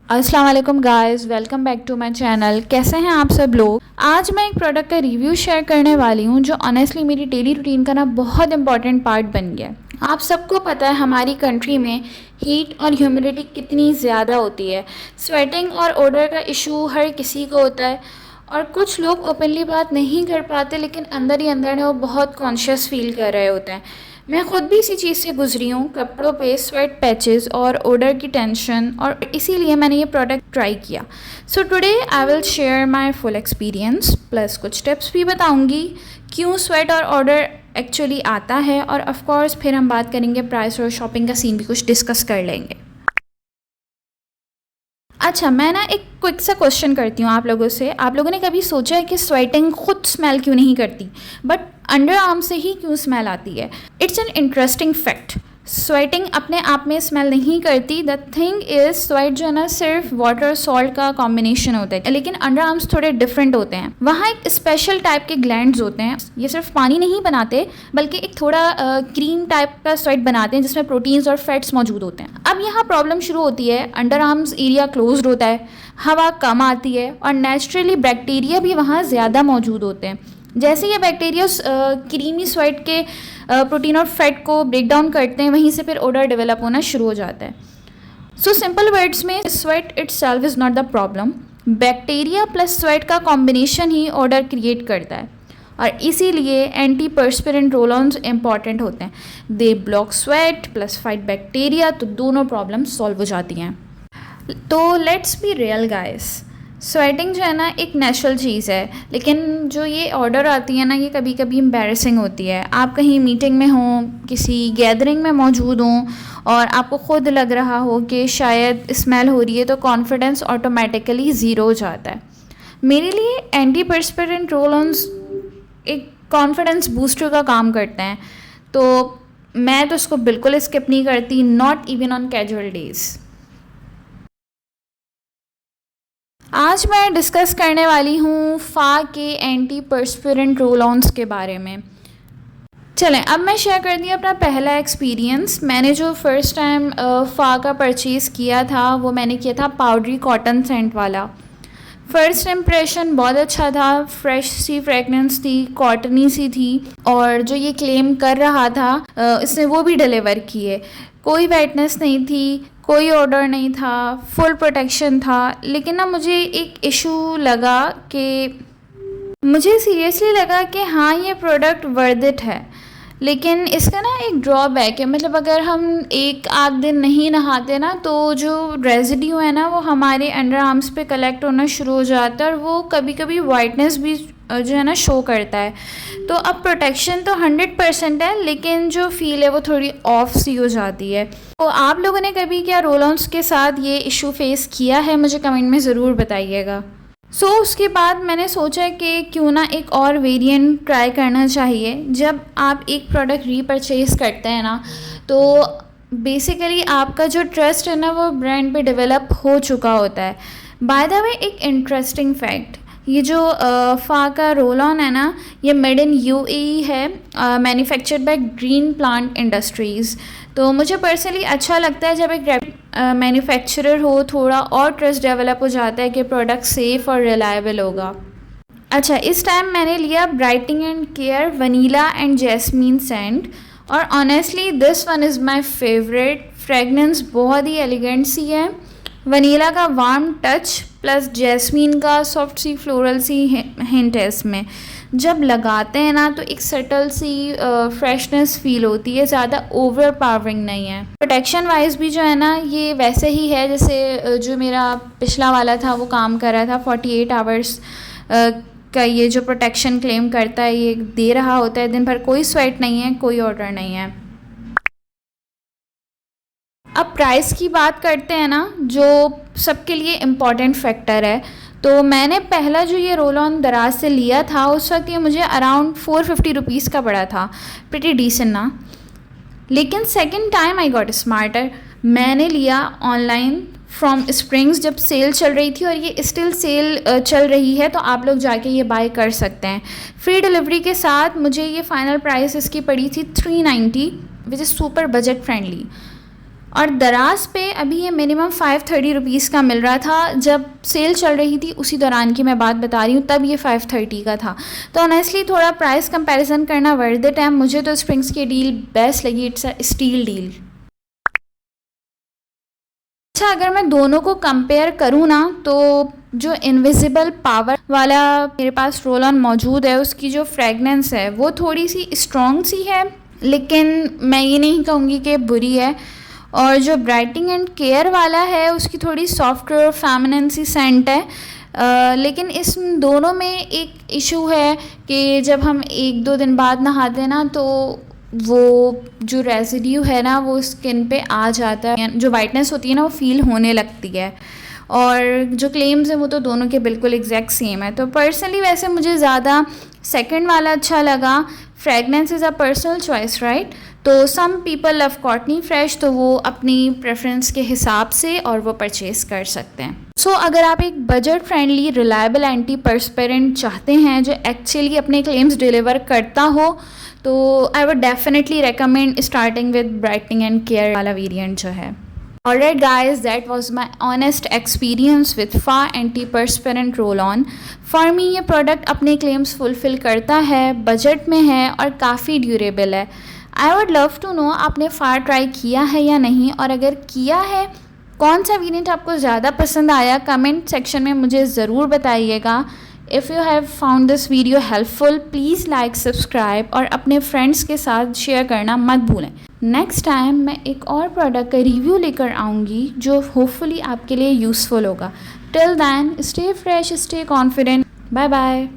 अस्सलाम वालेकुम guys, welcome back to my channel. कैसे हैं आप सब लोग। आज मैं एक प्रोडक्ट का रिव्यू शेयर करने वाली हूं जो ऑनेस्टली मेरी डेली रूटीन का ना बहुत इंपॉर्टेंट पार्ट बन गया है। आप सबको पता है हमारी कंट्री में हीट और ह्यूमिडिटी कितनी ज़्यादा होती है। स्वेटिंग और ओडर का इशू हर किसी को होता है और कुछ लोग ओपनली बात नहीं कर पाते, लेकिन अंदर ही अंदर है वो बहुत कॉन्शियस फील कर रहे होते हैं। मैं ख़ुद भी इसी चीज़ से गुजरी हूँ, कपड़ों पे स्वेट पैचेस और ओडर की टेंशन, और इसीलिए मैंने ये प्रोडक्ट ट्राई किया। So today I will share my full experience, plus कुछ टिप्स भी बताऊँगी क्यों स्वेट और ओडर एक्चुअली आता है, और ऑफ कोर्स फिर हम बात करेंगे प्राइस और शॉपिंग का सीन भी कुछ डिस्कस कर लेंगे। अच्छा, मैं ना एक क्विक सा क्वेश्चन करती हूँ आप लोगों से। आप लोगों ने कभी सोचा है कि स्वेटिंग खुद स्मेल क्यों नहीं करती बट अंडर आर्म से ही क्यों स्मेल आती है? It's an interesting fact. Sweating अपने आप में स्मेल नहीं करती। द थिंग इज, स्वेट जो है ना सिर्फ वाटर सॉल्ट का कॉम्बिनेशन होता है, लेकिन अंडर आर्म्स थोड़े डिफरेंट होते हैं। वहाँ एक स्पेशल टाइप के ग्लैंड्स होते हैं, ये सिर्फ पानी नहीं बनाते बल्कि एक थोड़ा क्रीम टाइप का स्वेट बनाते हैं जिसमें प्रोटीन्स और फैट्स मौजूद होते हैं। अब यहाँ प्रॉब्लम शुरू होती है। अंडर आर्म्स एरिया क्लोज्ड होता है, हवा कम आती है और नेचुरली बैक्टीरिया भी वहाँ ज़्यादा मौजूद होते हैं। जैसे ये बैक्टीरिया क्रीमी स्वेट के प्रोटीन और फैट को ब्रेक डाउन करते हैं, वहीं से फिर ओडर डेवलप होना शुरू हो जाता है। सो सिंपल वर्ड्स में, sweat itself is not the problem. Bacteria plus sweat का कॉम्बिनेशन ही ओडर क्रिएट करता है, और इसीलिए एंटी पर्स्पिरेंट रोल-ऑन्स इंपॉर्टेंट होते हैं। They block sweat plus fight bacteria, तो दोनों प्रॉब्लम सॉल्व हो जाती हैं। तो let's be real guys, sweating जो है ना एक नेचुरल चीज़ है, लेकिन जो ये ऑर्डर आती है ना ये कभी कभी एम्बैरेसिंग होती है। आप कहीं मीटिंग में हो, किसी गैदरिंग में मौजूद हों और आपको ख़ुद लग रहा हो कि शायद स्मेल हो रही है, तो कॉन्फिडेंस ऑटोमेटिकली ज़ीरो हो जाता है। मेरे लिए एंटी पर्स्पिरेंट रोल-ऑन्स एक कॉन्फिडेंस बूस्टर का काम करते हैं, तो मैं तो इसको बिल्कुल स्किप नहीं करती, not even on casual days. आज मैं डिस्कस करने वाली हूँ फ़ा के एंटी पर्स्पिरेंट रोल-ऑन्स के बारे में। चलें, अब मैं शेयर करती हूँ अपना पहला एक्सपीरियंस। मैंने जो फर्स्ट टाइम फ़ा का परचेज़ किया था वो मैंने किया था पाउडरी कॉटन सेंट वाला। फ़र्स्ट इम्प्रेशन बहुत अच्छा था, फ्रेश सी फ्रेगनेंस थी, कॉटनी सी थी, और जो ये क्लेम कर रहा था इसने वो भी डिलीवर किए। कोई वेटनेस नहीं थी, कोई ऑर्डर नहीं था, फुल प्रोटेक्शन था। लेकिन ना मुझे एक इशू लगा कि मुझे सीरियसली लगा कि हाँ ये प्रोडक्ट वर्थ इट है, लेकिन इसका ना एक ड्रॉबैक है। मतलब अगर हम एक आध दिन नहीं नहाते ना तो जो रेजिड्यू है ना वो हमारे अंडर आर्म्स पे कलेक्ट होना शुरू हो जाता है, और वो कभी कभी वाइटनेस भी जो है ना शो करता है। तो अब प्रोटेक्शन तो 100% है, लेकिन जो फील है वो थोड़ी ऑफ सी हो जाती है। तो आप लोगों ने कभी क्या रोल-ऑन्स के साथ ये इशू फेस किया है? मुझे कमेंट में ज़रूर बताइएगा। उसके बाद मैंने सोचा कि क्यों ना एक और वेरिएंट ट्राई करना चाहिए। जब आप एक प्रोडक्ट रीपरचेज़ करते हैं ना, तो बेसिकली आपका जो ट्रस्ट है ना वो ब्रांड पे डेवलप हो चुका होता है। बाय द वे, एक इंटरेस्टिंग फैक्ट, ये जो फ़ा का रोल ऑन है ना, ये मेड इन यूएई है, manufactured by green plant industries. तो मुझे पर्सनली अच्छा लगता है जब एक मैन्युफैक्चरर हो, थोड़ा और ट्रस्ट डेवलप हो जाता है कि प्रोडक्ट सेफ़ और रिलायबल होगा। अच्छा, इस टाइम मैंने लिया brightening and care vanilla and jasmine scent, और honestly this one is my favourite. Fragrance बहुत ही एलिगेंट सी है, वनीला का वार्म टच प्लस जैस्मीन का सॉफ्ट सी फ्लोरल सी हिंट है इसमें। जब लगाते हैं ना तो एक सटल सी फ्रेशनेस फील होती है, ज़्यादा ओवर पावरिंग नहीं है। प्रोटेक्शन वाइज भी जो है ना ये वैसे ही है जैसे जो मेरा पिछला वाला था वो काम कर रहा था। 48 आवर्स का ये जो प्रोटेक्शन क्लेम करता है ये दे रहा होता है दिन भर। कोई स्वेट नहीं है, कोई ऑर्डर नहीं है। अब प्राइस की बात करते हैं ना, जो सबके लिए इम्पॉर्टेंट फैक्टर है। तो मैंने पहला जो ये रोल ऑन दराज से लिया था उस वक्त ये मुझे अराउंड 450 रुपीज़ का पड़ा था, प्रिटी डिसेंट ना। लेकिन second time I got smarter, मैंने लिया ऑनलाइन फ्रॉम स्प्रिंग्स जब सेल चल रही थी, और ये स्टिल सेल चल रही है, तो आप लोग जाके ये बाय कर सकते हैं फ्री डिलीवरी के साथ। मुझे ये फ़ाइनल प्राइस इसकी पड़ी थी 390, which is super budget friendly. और दराज पे अभी ये मिनिमम 530 रुपीज़ का मिल रहा था। जब सेल चल रही थी उसी दौरान की मैं बात बता रही हूँ, तब ये 530 का था। तो ऑनेस्टली थोड़ा प्राइस कंपैरिजन करना वर्थ इट है। मुझे तो स्प्रिंग्स की डील बेस्ट लगी, इट्स अ स्टील डील। अच्छा, अगर मैं दोनों को कंपेयर करूँ ना, तो जो इनविजिबल पावर वाला मेरे पास रोल ऑन मौजूद है, उसकी जो फ्रेगनेंस है वो थोड़ी सी स्ट्रॉन्ग सी है, लेकिन मैं ये नहीं कहूँगी कि बुरी है। और जो ब्राइटनिंग एंड केयर वाला है उसकी थोड़ी सॉफ्ट और फेमिनिन सी सेंट है। लेकिन इस दोनों में एक इशू है कि जब हम 1-2 दिन बाद नहाते हैं ना, तो वो जो रेजिड्यू है ना वो स्किन पे आ जाता है, जो वाइटनेस होती है ना वो फील होने लगती है। और जो क्लेम्स हैं वो तो दोनों के बिल्कुल एग्जैक्ट सेम है। तो पर्सनली वैसे मुझे ज़्यादा सेकंड वाला अच्छा लगा। Fragrance is a personal choice, right. तो some people love cottony fresh, तो वो अपनी प्रेफरेंस के हिसाब से और वो परचेज़ कर सकते हैं। सो अगर आप एक बजट फ्रेंडली रिलायबल एंटी पर्सपिरेंट चाहते हैं जो एक्चुअली अपने क्लेम्स डिलीवर करता हो, तो I would definitely recommend starting with brightening and care वाला वेरिएंट जो है। Alright guys, that was my honest experience with Fa Anti-Perspirant Roll-On। For me ये प्रोडक्ट अपने क्लेम्स फुलफ़िल करता है, बजट में है और काफ़ी ड्यूरेबल है। I would love to know आपने फ़ा ट्राई किया है या नहीं, और अगर किया है कौन सा वेरिएंट आपको ज़्यादा पसंद आया, कमेंट सेक्शन में मुझे ज़रूर बताइएगा। If you have found this video helpful, please like, subscribe और अपने फ्रेंड्स के साथ शेयर करना मत भूलें। नेक्स्ट टाइम मैं एक और प्रोडक्ट का रिव्यू लेकर आऊँगी जो होपफुली आपके लिए यूज़फुल होगा। Till then stay fresh, stay confident, bye bye.